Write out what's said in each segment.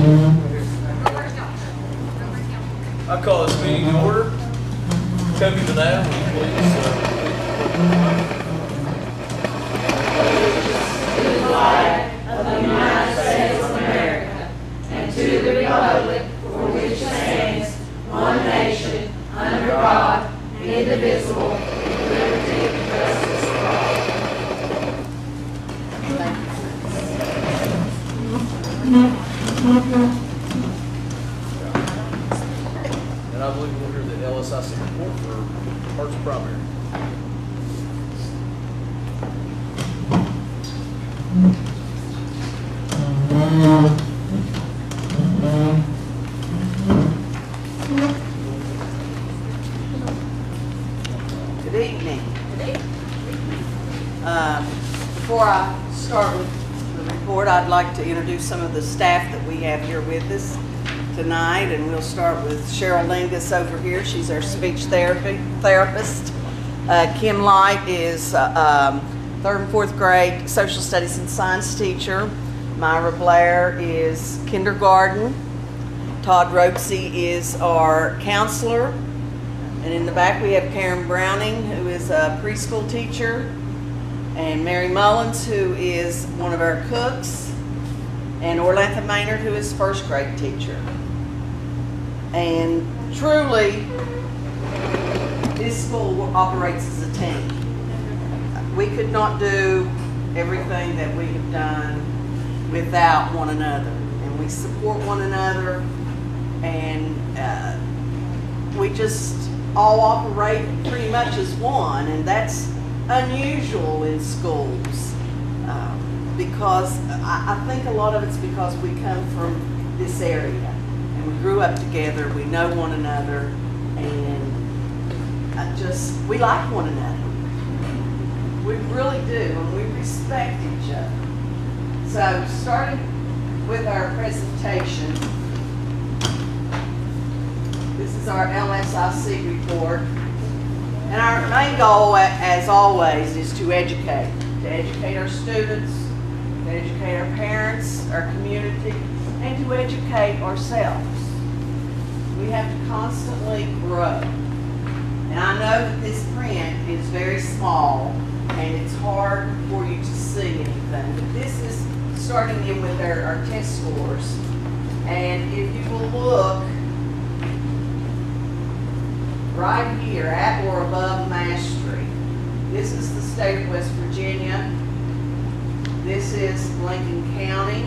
I call this meeting to order. Copy to that, please. To the flag of the United States of America and to the republic for which it stands, one nation, under God, indivisible, with liberty and justice for all. And I believe we'll hear the LSIC report for Harts Primary. Good evening. Before I start with the report, I'd like to introduce some of the staff that we have here with us tonight, and we'll start with Cheryl Lingus over here. She's our speech therapist. Kim Light is 3rd and 4th grade social studies and science teacher. Myra Blair is kindergarten. Todd Ropesy is our counselor. And in the back we have Karen Browning, who is a preschool teacher, and Mary Mullins, who is one of our cooks, and Orlantha Maynard, who is 1st grade teacher. And truly, this school operates as a team. We could not do everything that we have done without one another. And we support one another, and we just all operate pretty much as one, and that's unusual in schools because I think a lot of it's because we come from this area and we grew up together, we know one another, and we like one another. We really do, and we respect each other. So starting with our presentation, this is our LSIC report. And our main goal, as always, is to educate our students, to educate our parents, our community, and to educate ourselves. We have to constantly grow. And I know that this print is very small, and it's hard for you to see anything, but this is starting in with our test scores. And if you will look, right here, at or above mastery. This is the state of West Virginia. This is Lincoln County.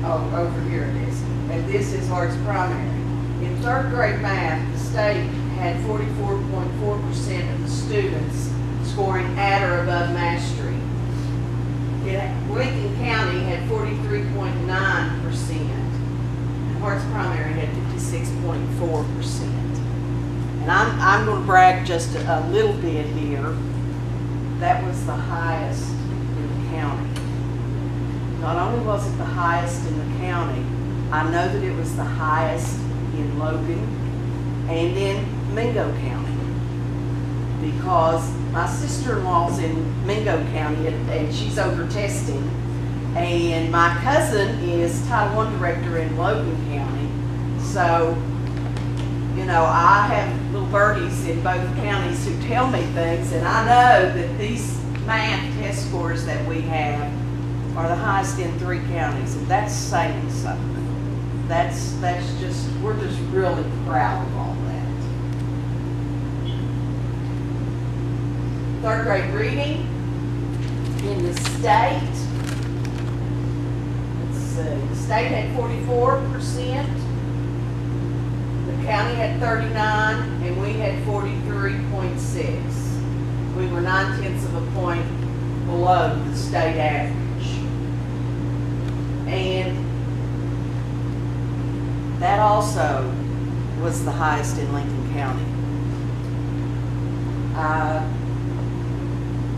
Oh, over here it is. And this is Harts Primary. In 3rd grade math, the state had 44.4% of the students scoring at or above mastery. Lincoln County had 43.9%. And Harts Primary had 56.4%. And I'm going to brag just a little bit here. That was the highest in the county. Not only was it the highest in the county, I know that it was the highest in Logan and in Mingo County, because my sister-in-law's in Mingo County and she's over testing, and my cousin is Title I director in Logan County. So, you know, I have little birdies in both counties who tell me things, and I know that these math test scores that we have are the highest in 3 counties, and that's saying something. That's just, we're just really proud of all that. 3rd grade reading in the state. Let's see, the state had 44%. County had 39, and we had 43.6. We were 9/10 of a point below the state average. And that also was the highest in Lincoln County.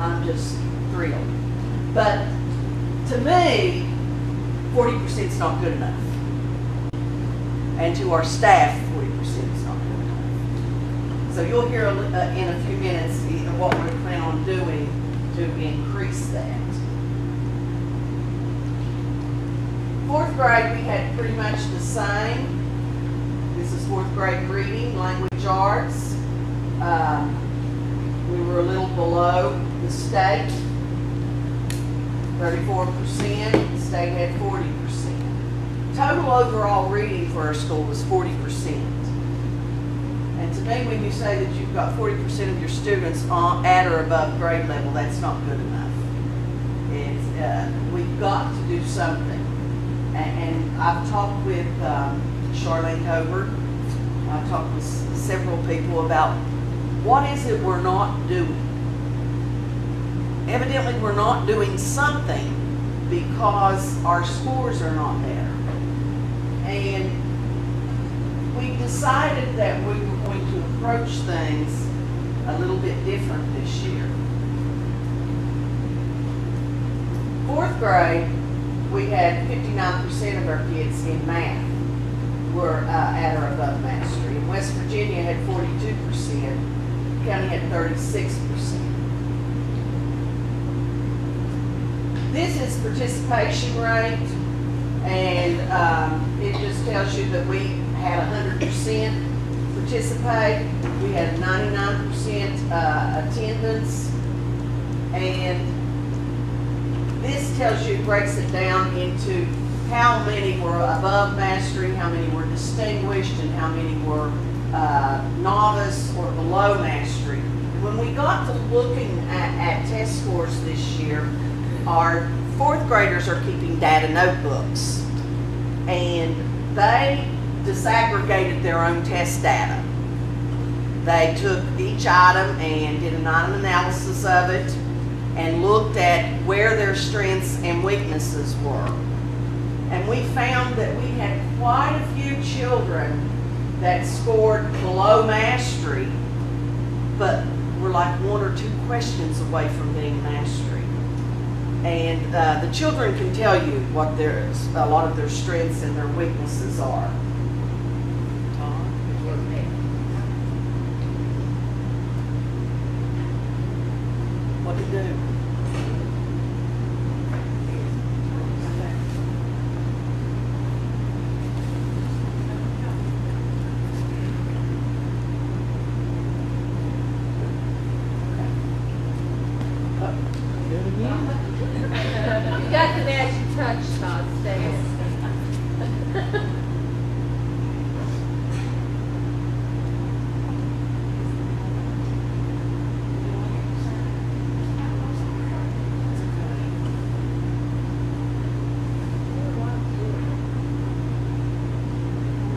I'm just thrilled. But to me, 40% is not good enough. And to our staff, 40% is not good enough. So you'll hear in a few minutes what we plan on doing to increase that. 4th Fourth grade, we had pretty much the same. This is fourth grade reading, language arts. We were a little below the state, 34%. The state had 40%. Total overall reading for our school was 40%. And to me, when you say that you've got 40% of your students at or above grade level, that's not good enough. We've got to do something. And I've talked with Charlene Covert. I've talked with several people about what is it we're not doing. Evidently, we're not doing something because our scores are not better. And we decided that we were going to approach things a little bit different this year. Fourth grade, we had 59% of our kids in math were at or above mastery. And West Virginia had 42%. County had 36%. This is participation rate, and it just tells you that we had 100% participate. We had 99% attendance, and this tells you, breaks it down into how many were above mastery, how many were distinguished, and how many were novice or below mastery. When we got to looking at test scores this year, our fourth graders are keeping data notebooks, and they disaggregated their own test data. They took each item and did an item analysis of it and looked at where their strengths and weaknesses were. And we found that we had quite a few children that scored below mastery, but were like one or two questions away from being mastery. And the children can tell you what a lot of their strengths and their weaknesses are. What to do? You got the magic touch, Todd, stay.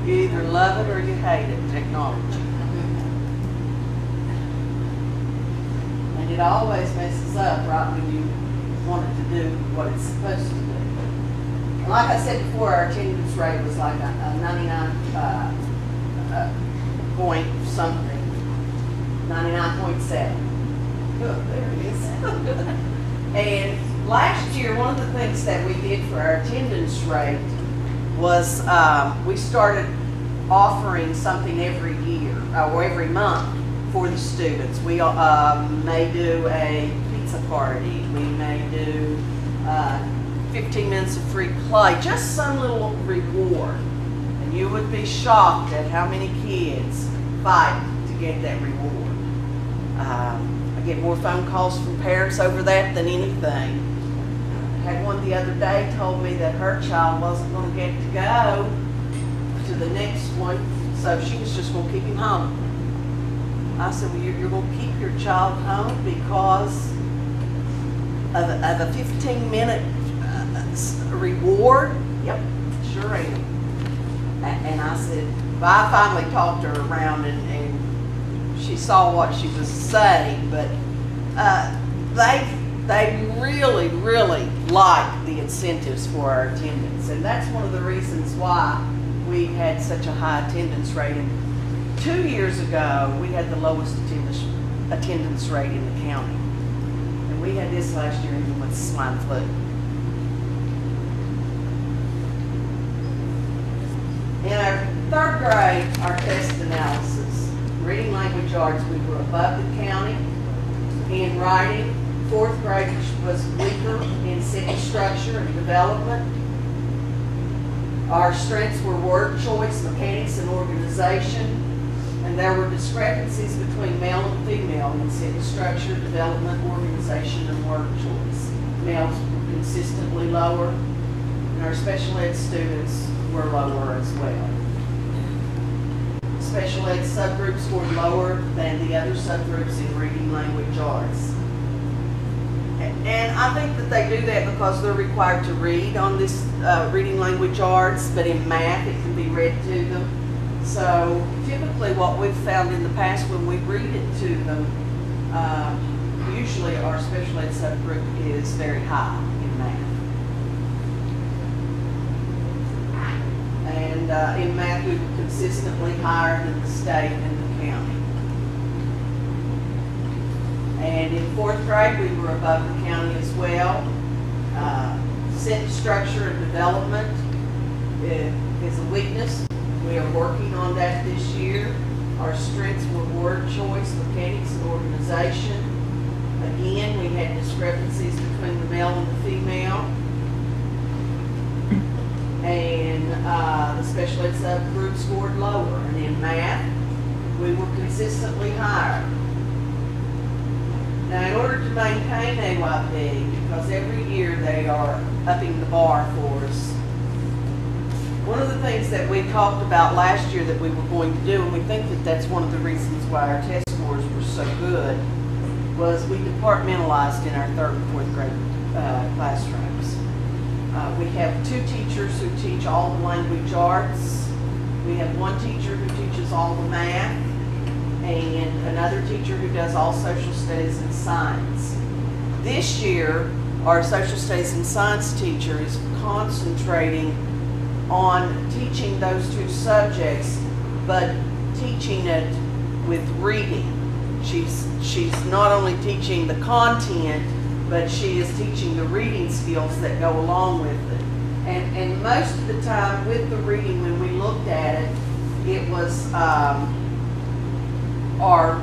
You either love it or you hate it, technology. And it always messes up right when you want it to do what it's supposed to do. And like I said before, our attendance rate was like a 99 point something, 99.7. Oh, there it is. And last year, one of the things that we did for our attendance rate was we started offering something every year or every month for the students. We may do a pizza party. We may do 15 minutes of free play, just some little reward. And you would be shocked at how many kids fight to get that reward. I get more phone calls from parents over that than anything. I had one the other day told me that her child wasn't going to get to go to the next one, so she was just going to keep him home. I said, well, you're going to keep your child home because of a 15-minute reward? Yep, sure am. And I said, well, I finally talked her around and she saw what she was saying, but they really, really like the incentives for our attendance. And that's one of the reasons why we had such a high attendance rate. And 2 years ago, we had the lowest attendance rate in the county. And we had this last year even with swine flu. In our third grade, our test analysis, reading language arts, we were above the county. In writing, fourth grade was weaker in sentence structure and development. Our strengths were word choice, mechanics, and organization. And there were discrepancies between male and female in sentence structure, development, organization, and word choice. Males were consistently lower, and our special ed students were lower as well. Special ed subgroups scored lower than the other subgroups in reading, language, arts. And I think that they do that because they're required to read on this reading, language, arts, but in math it can be read to them. So typically what we've found in the past when we read it to them, usually our special ed subgroup is very high in math. And in math we were consistently higher than the state and the county. And in 4th grade we were above the county as well. Sentence structure and development is a weakness. We are working on that this year. Our strengths were word choice, mechanics, and organization. Again, we had discrepancies between the male and the female. And the special ed subgroup scored lower. And in math, we were consistently higher. Now, in order to maintain AYP, because every year they are upping the bar for us, one of the things that we talked about last year that we were going to do, and we think that that's one of the reasons why our test scores were so good, was we departmentalized in our 3rd and 4th grade classrooms. We have 2 teachers who teach all the language arts. We have 1 teacher who teaches all the math, and another teacher who does all social studies and science. This year, our social studies and science teacher is concentrating on teaching those 2 subjects, but teaching it with reading. She's not only teaching the content, but she is teaching the reading skills that go along with it. And most of the time with the reading, when we looked at it, it was our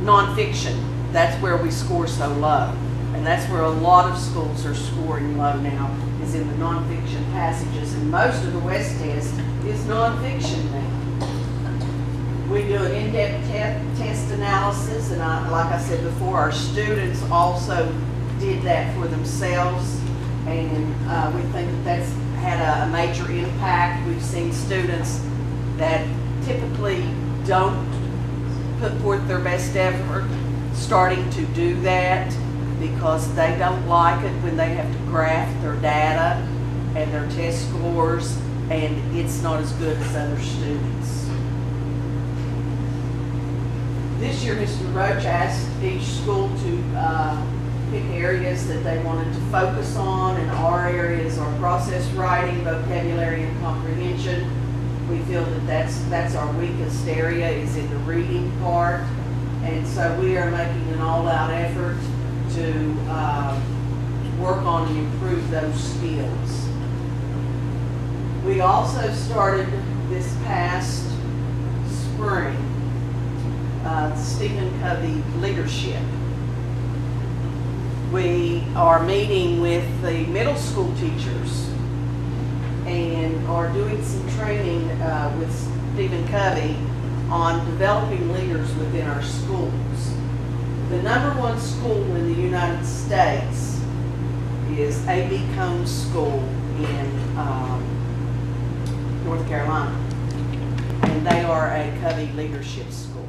nonfiction. That's where we score so low. And that's where a lot of schools are scoring low now, is in the nonfiction passages. And most of the West test is nonfiction now. We do an in-depth test analysis, and like I said before, our students also did that for themselves. And we think that that's had a major impact. We've seen students that typically don't put forth their best effort starting to do that because they don't like it when they have to graph their data and their test scores, and it's not as good as other students. This year, Mr. Roach asked each school to pick areas that they wanted to focus on, and our areas are process writing, vocabulary, and comprehension. We feel that that's our weakest area, is in the reading part, and so we are making an all-out effort to work on and improve those skills. We also started this past spring Stephen Covey Leadership. We are meeting with the middle school teachers and are doing some training with Stephen Covey on developing leaders within our schools. The #1 school in the United States is A.B. Combs School in North Carolina, and they are a Covey Leadership School.